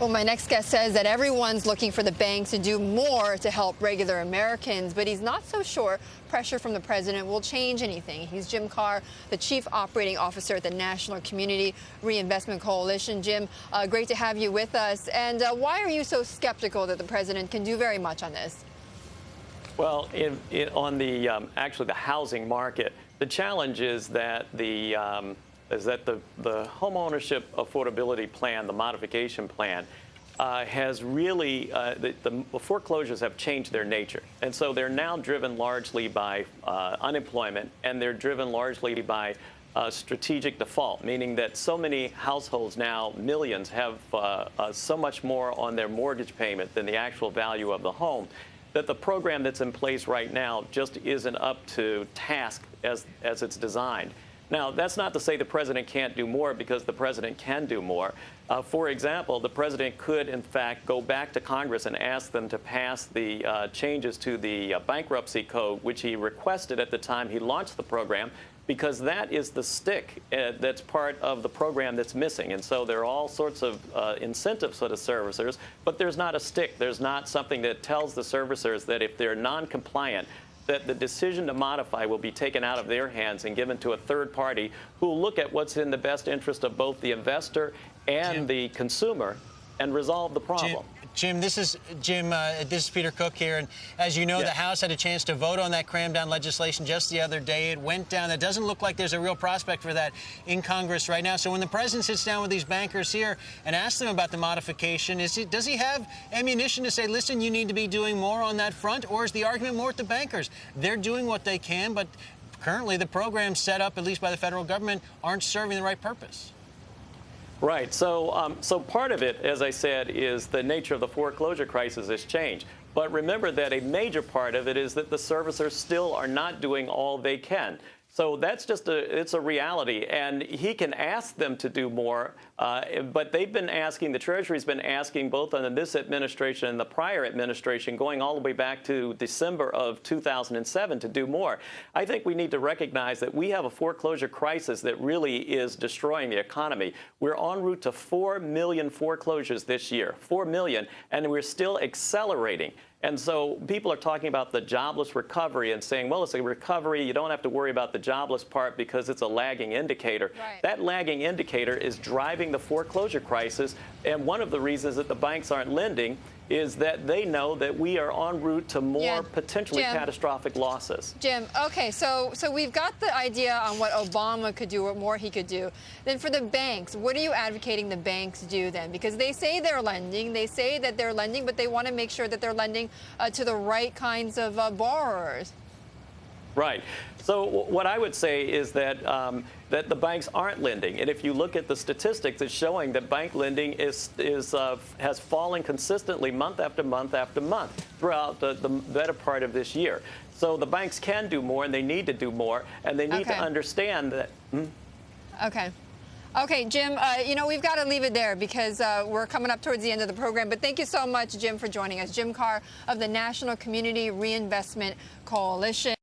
Well, my next guest says that everyone's looking for the banks to do more to help regular Americans, but he's not so sure pressure from the president will change anything. He's Jim Carr, the Chief Operating Officer at the National Community Reinvestment Coalition. Jim, great to have you with us. And why are you so skeptical that the president can do very much on this? Well, on the actually the housing market, the challenge is that the home ownership affordability plan, the modification plan, has really, the foreclosures have changed their nature. And so they're now driven largely by unemployment, and they're driven largely by strategic default, meaning that so many households now, millions, have so much more on their mortgage payment than the actual value of the home, that the program that's in place right now just isn't up to task as it's designed. Now, that's not to say the president can't do more, because the president can do more. For example, the president could, in fact, go back to Congress and ask them to pass the changes to the bankruptcy code, which he requested at the time he launched the program, because that is the stick that's part of the program that's missing. And so there are all sorts of incentives for the servicers, but there's not a stick. There's not something that tells the servicers that if they're non-compliant, that the decision to modify will be taken out of their hands and given to a third party who will look at what's in the best interest of both the investor and the consumer and resolve the problem. Jim, this is Peter Cook here, and as you know, the House had a chance to vote on that cram-down legislation just the other day. It went down. It doesn't look like there's a real prospect for that in Congress right now. So when the president sits down with these bankers here and asks them about the modification, does he have ammunition to say, listen, you need to be doing more on that front, or is the argument more with the bankers? They're doing what they can, but currently the programs set up, at least by the federal government, aren't serving the right purpose. Right. So, so part of it, as I said, is the nature of the foreclosure crisis has changed. But remember that a major part of it is that the servicers still are not doing all they can. So that's just it's a reality, and he can ask them to do more, but they've been asking, the Treasury's been asking, both under this administration and the prior administration, going all the way back to December of 2007, to do more. I think we need to recognize that we have a foreclosure crisis that really is destroying the economy. We're en route to 4 million foreclosures this year, 4 million, and we're still accelerating. And so people are talking about the jobless recovery and saying, well, it's a recovery. You don't have to worry about the jobless part because it's a lagging indicator. Right. That lagging indicator is driving the foreclosure crisis. And one of the reasons that the banks aren't lending is that they know that we are en route to more potentially catastrophic losses. Jim, okay, so we've got the idea on what Obama could do, what more he could do. Then for the banks, what are you advocating the banks do then? Because they say they're lending, but they want to make sure that they're lending to the right kinds of borrowers. Right. So what I would say is that that the banks aren't lending, and if you look at the statistics, it's showing that bank lending has fallen consistently month after month after month throughout the better part of this year. So the banks can do more, and they need to do more, and they need to understand that. Okay, Jim, you know, we've got to leave it there because we're coming up towards the end of the program. But thank you so much, Jim, for joining us. Jim Carr of the National Community Reinvestment Coalition.